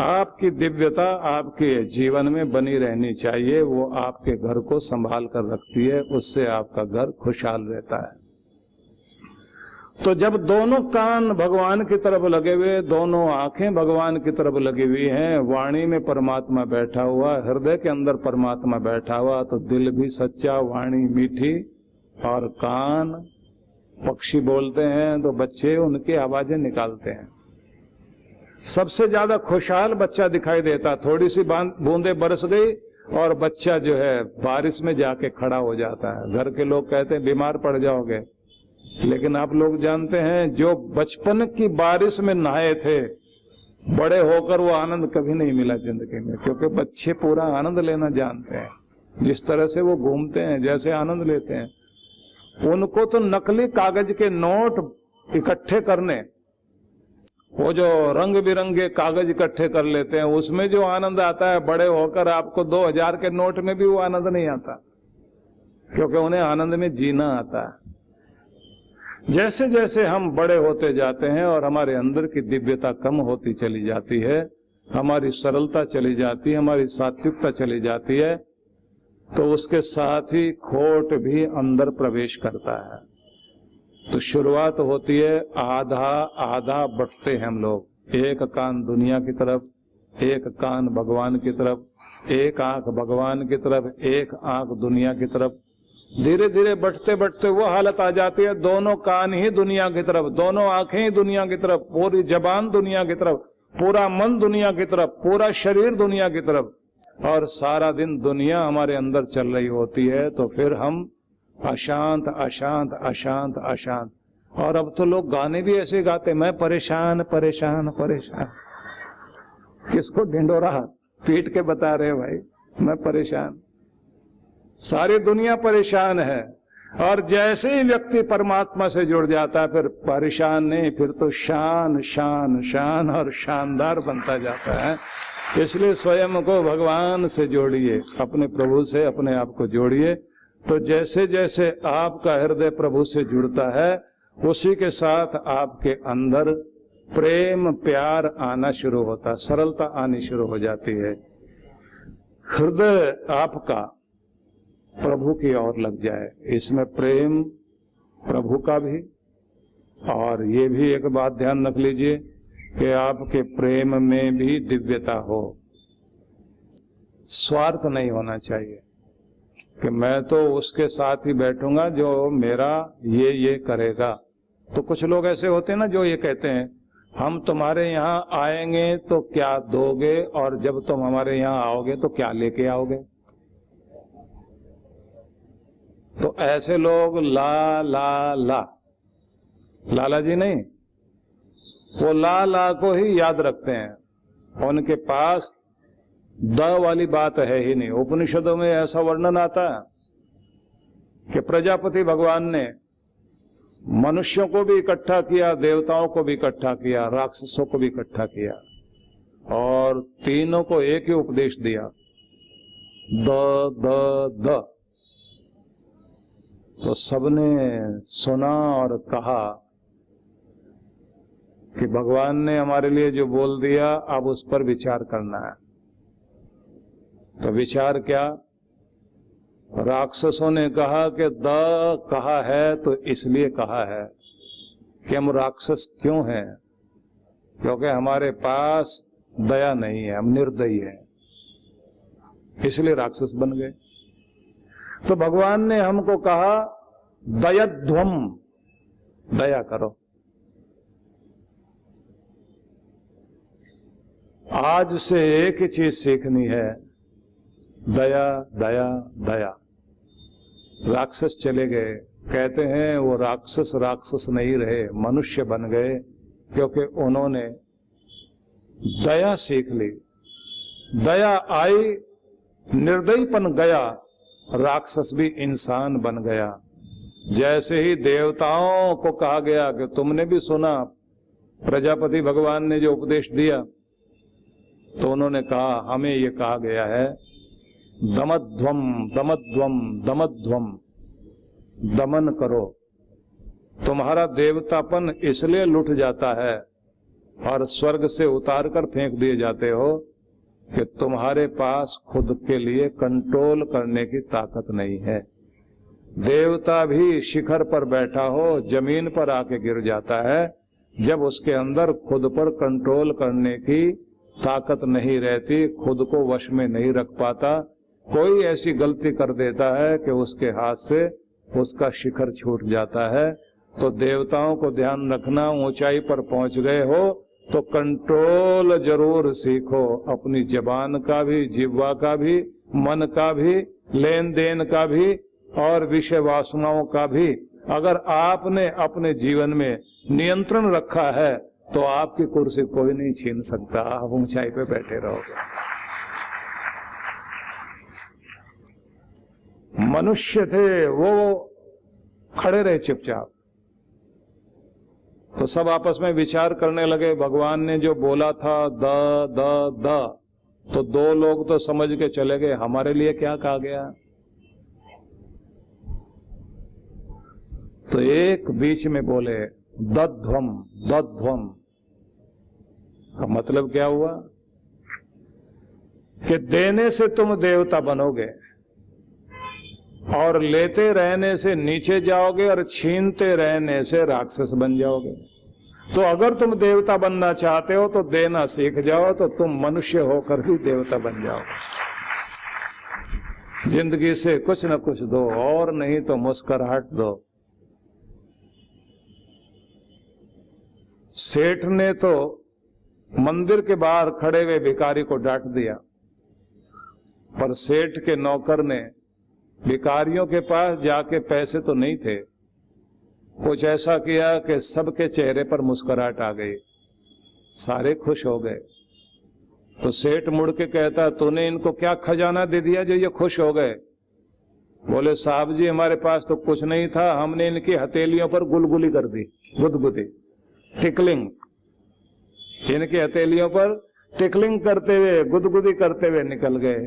आपकी दिव्यता आपके जीवन में बनी रहनी चाहिए, वो आपके घर को संभाल कर रखती है, उससे आपका घर खुशहाल रहता है। तो जब दोनों कान भगवान की तरफ लगे हुए, दोनों आंखें भगवान की तरफ लगी हुई हैं, वाणी में परमात्मा बैठा हुआ, हृदय के अंदर परमात्मा बैठा हुआ, तो दिल भी सच्चा, वाणी मीठी, और कान पक्षी बोलते हैं तो बच्चे उनकी आवाजें निकालते हैं। सबसे ज्यादा खुशहाल बच्चा दिखाई देता, थोड़ी सी बूंदे बरस गई और बच्चा जो है बारिश में जाके खड़ा हो जाता है। घर के लोग कहते हैं बीमार पड़ जाओगे, लेकिन आप लोग जानते हैं जो बचपन की बारिश में नहाए थे, बड़े होकर वो आनंद कभी नहीं मिला जिंदगी में, क्योंकि बच्चे पूरा आनंद लेना जानते हैं। जिस तरह से वो घूमते हैं, जैसे आनंद लेते हैं, उनको तो नकली कागज के नोट इकट्ठे करने, वो जो रंग बिरंगे कागज इकट्ठे कर लेते हैं, उसमें जो आनंद आता है, बड़े होकर आपको 2000 के नोट में भी वो आनंद नहीं आता, क्योंकि उन्हें आनंद में जीना आता है। जैसे जैसे हम बड़े होते जाते हैं और हमारे अंदर की दिव्यता कम होती चली जाती है, हमारी सरलता चली जाती है, हमारी सात्विकता चली जाती है, तो उसके साथ ही खोट भी अंदर प्रवेश करता है। तो शुरुआत होती है आधा आधा बंटते हैं हम लोग, एक कान दुनिया की तरफ, एक कान भगवान की तरफ, एक आंख भगवान की तरफ, एक आंख दुनिया की तरफ। धीरे धीरे बढ़ते बढ़ते वो हालत आ जाती है, दोनों कान ही दुनिया की तरफ, दोनों आंखें ही दुनिया की तरफ, पूरी जबान दुनिया की तरफ, पूरा मन दुनिया की तरफ, पूरा शरीर दुनिया की तरफ, और सारा दिन दुनिया हमारे अंदर चल रही होती है। तो फिर हम अशांत अशांत अशांत अशांत। और अब तो लोग गाने भी ऐसे गाते, मैं परेशान परेशान परेशान। किसको ढिंडोरा पीट के बता रहे भाई, मैं परेशान। सारी दुनिया परेशान है। और जैसे ही व्यक्ति परमात्मा से जुड़ जाता है, फिर परेशान नहीं, फिर तो शान शान शान और शानदार बनता जाता है। इसलिए स्वयं को भगवान से जोड़िए, अपने प्रभु से अपने आप को जोड़िए। तो जैसे जैसे आपका हृदय प्रभु से जुड़ता है, उसी के साथ आपके अंदर प्रेम प्यार आना शुरू होता है, सरलता आनी शुरू हो जाती है। हृदय आपका प्रभु की ओर लग जाए, इसमें प्रेम प्रभु का भी, और ये भी एक बात ध्यान रख लीजिए कि आपके प्रेम में भी दिव्यता हो। स्वार्थ नहीं होना चाहिए कि मैं तो उसके साथ ही बैठूंगा जो मेरा ये करेगा। तो कुछ लोग ऐसे होते हैं ना, जो ये कहते हैं हम तुम्हारे यहाँ आएंगे तो क्या दोगे, और जब तुम हमारे यहाँ आओगे तो क्या लेके आओगे। तो ऐसे लोग ला ला ला, लाला जी नहीं, वो ला ला को ही याद रखते हैं, उनके पास द वाली बात है ही नहीं। उपनिषदों में ऐसा वर्णन आता है कि प्रजापति भगवान ने मनुष्यों को भी इकट्ठा किया, देवताओं को भी इकट्ठा किया, राक्षसों को भी इकट्ठा किया, और तीनों को एक ही उपदेश दिया, द द द। तो सबने सुना और कहा कि भगवान ने हमारे लिए जो बोल दिया, अब उस पर विचार करना है। तो विचार क्या? राक्षसों ने कहा कि द कहा है तो इसलिए कहा है कि हम राक्षस क्यों हैं, क्योंकि हमारे पास दया नहीं है, हम निर्दयी हैं, इसलिए राक्षस बन गए। तो भगवान ने हमको कहा दयध्वम, दया करो। आज से एक ही चीज सीखनी है, दया दया दया। राक्षस चले गए, कहते हैं वो राक्षस राक्षस नहीं रहे, मनुष्य बन गए, क्योंकि उन्होंने दया सीख ली। दया आई, निर्दयीपन गया, राक्षस भी इंसान बन गया। जैसे ही देवताओं को कहा गया कि तुमने भी सुना प्रजापति भगवान ने जो उपदेश दिया, तो उन्होंने कहा हमें ये कहा गया है दमध्वम दमध्वम दमध्वम, दमन करो। तुम्हारा देवतापन इसलिए लुट जाता है और स्वर्ग से उतार कर फेंक दिए जाते हो कि तुम्हारे पास खुद के लिए कंट्रोल करने की ताकत नहीं है। देवता भी शिखर पर बैठा हो जमीन पर आके गिर जाता है जब उसके अंदर खुद पर कंट्रोल करने की ताकत नहीं रहती, खुद को वश में नहीं रख पाता। कोई ऐसी गलती कर देता है कि उसके हाथ से उसका शिखर छूट जाता है। तो देवताओं को ध्यान रखना, ऊंचाई पर पहुंच गए हो तो कंट्रोल जरूर सीखो, अपनी जबान का भी, जिह्वा का भी, मन का भी, लेन देन का भी और विषय वासनाओं का भी। अगर आपने अपने जीवन में नियंत्रण रखा है तो आपकी कुर्सी कोई नहीं छीन सकता, आप ऊंचाई पे बैठे रहोगे। मनुष्य थे वो खड़े रहे चुपचाप, तो सब आपस में विचार करने लगे। भगवान ने जो बोला था द द द, तो दो लोग तो समझ के चले गए हमारे लिए क्या कहा गया। तो एक बीच में बोले दध्वम दध्वम, का मतलब क्या हुआ कि देने से तुम देवता बनोगे और लेते रहने से नीचे जाओगे और छीनते रहने से राक्षस बन जाओगे। तो अगर तुम देवता बनना चाहते हो तो देना सीख जाओ, तो तुम मनुष्य होकर भी देवता बन जाओगे। जिंदगी से कुछ न कुछ दो, और नहीं तो मुस्कुराहट दो। सेठ ने तो मंदिर के बाहर खड़े हुए भिखारी को डांट दिया, पर सेठ के नौकर ने भिखारियों के पास जाके पैसे तो नहीं थे, कुछ ऐसा किया कि सबके चेहरे पर मुस्कुराहट आ गई, सारे खुश हो गए। तो सेठ मुड़ के कहता, तूने इनको क्या खजाना दे दिया जो ये खुश हो गए? बोले, साहब जी हमारे पास तो कुछ नहीं था, हमने इनकी हथेलियों पर गुलगुली कर दी, गुदगुदी, टिकलिंग। इनकी हथेलियों पर टिकलिंग करते हुए, गुदगुदी करते हुए निकल गए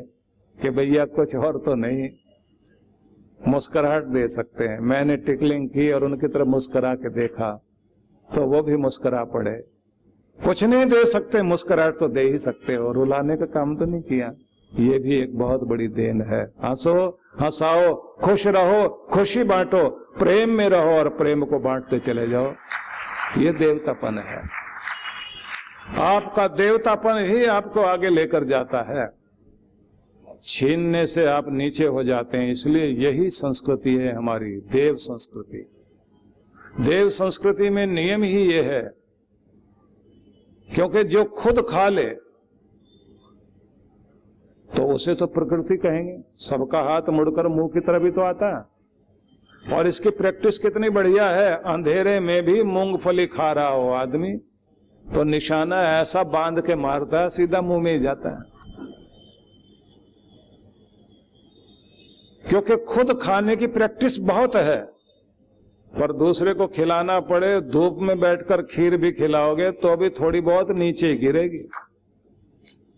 कि भैया कुछ और तो नहीं, मुस्कुराहट दे सकते हैं। मैंने टिकलिंग की और उनकी तरफ मुस्कुरा के देखा तो वो भी मुस्कुरा पड़े। कुछ नहीं दे सकते, मुस्कुराहट तो दे ही सकते हो, रुलाने का काम तो नहीं किया। ये भी एक बहुत बड़ी देन है। हंसो, हंसाओ, खुश रहो, खुशी बांटो, प्रेम में रहो और प्रेम को बांटते चले जाओ। ये देवतापन है। आपका देवतापन ही आपको आगे लेकर जाता है, छीनने से आप नीचे हो जाते हैं। इसलिए यही संस्कृति है हमारी, देव संस्कृति। देव संस्कृति में नियम ही ये है, क्योंकि जो खुद खा ले तो उसे तो प्रकृति कहेंगे। सबका हाथ मुड़कर मुंह की तरफ ही तो आता है। और इसकी प्रैक्टिस कितनी बढ़िया है, अंधेरे में भी मूंगफली खा रहा हो आदमी तो निशाना ऐसा बांध के मारता है, सीधा मुंह में ही जाता है। क्योंकि खुद खाने की प्रैक्टिस बहुत है, पर दूसरे को खिलाना पड़े, धूप में बैठकर खीर भी खिलाओगे तो भी थोड़ी बहुत नीचे ही गिरेगी,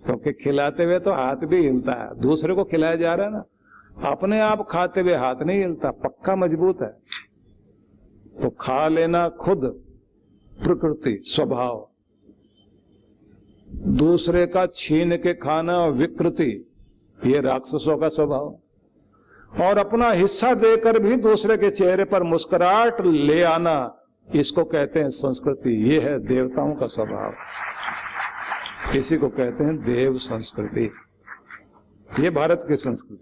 क्योंकि खिलाते हुए तो हाथ भी हिलता है। दूसरे को खिलाया जा रहा है ना, अपने आप खाते हुए हाथ नहीं हिलता, पक्का मजबूत है। तो खा लेना खुद प्रकृति, स्वभाव। दूसरे का छीन के खाना विकृति, ये राक्षसों का स्वभाव। और अपना हिस्सा देकर भी दूसरे के चेहरे पर मुस्कुराहट ले आना, इसको कहते हैं संस्कृति। ये है देवताओं का स्वभाव। इसी को कहते हैं देव संस्कृति। ये भारत की संस्कृति।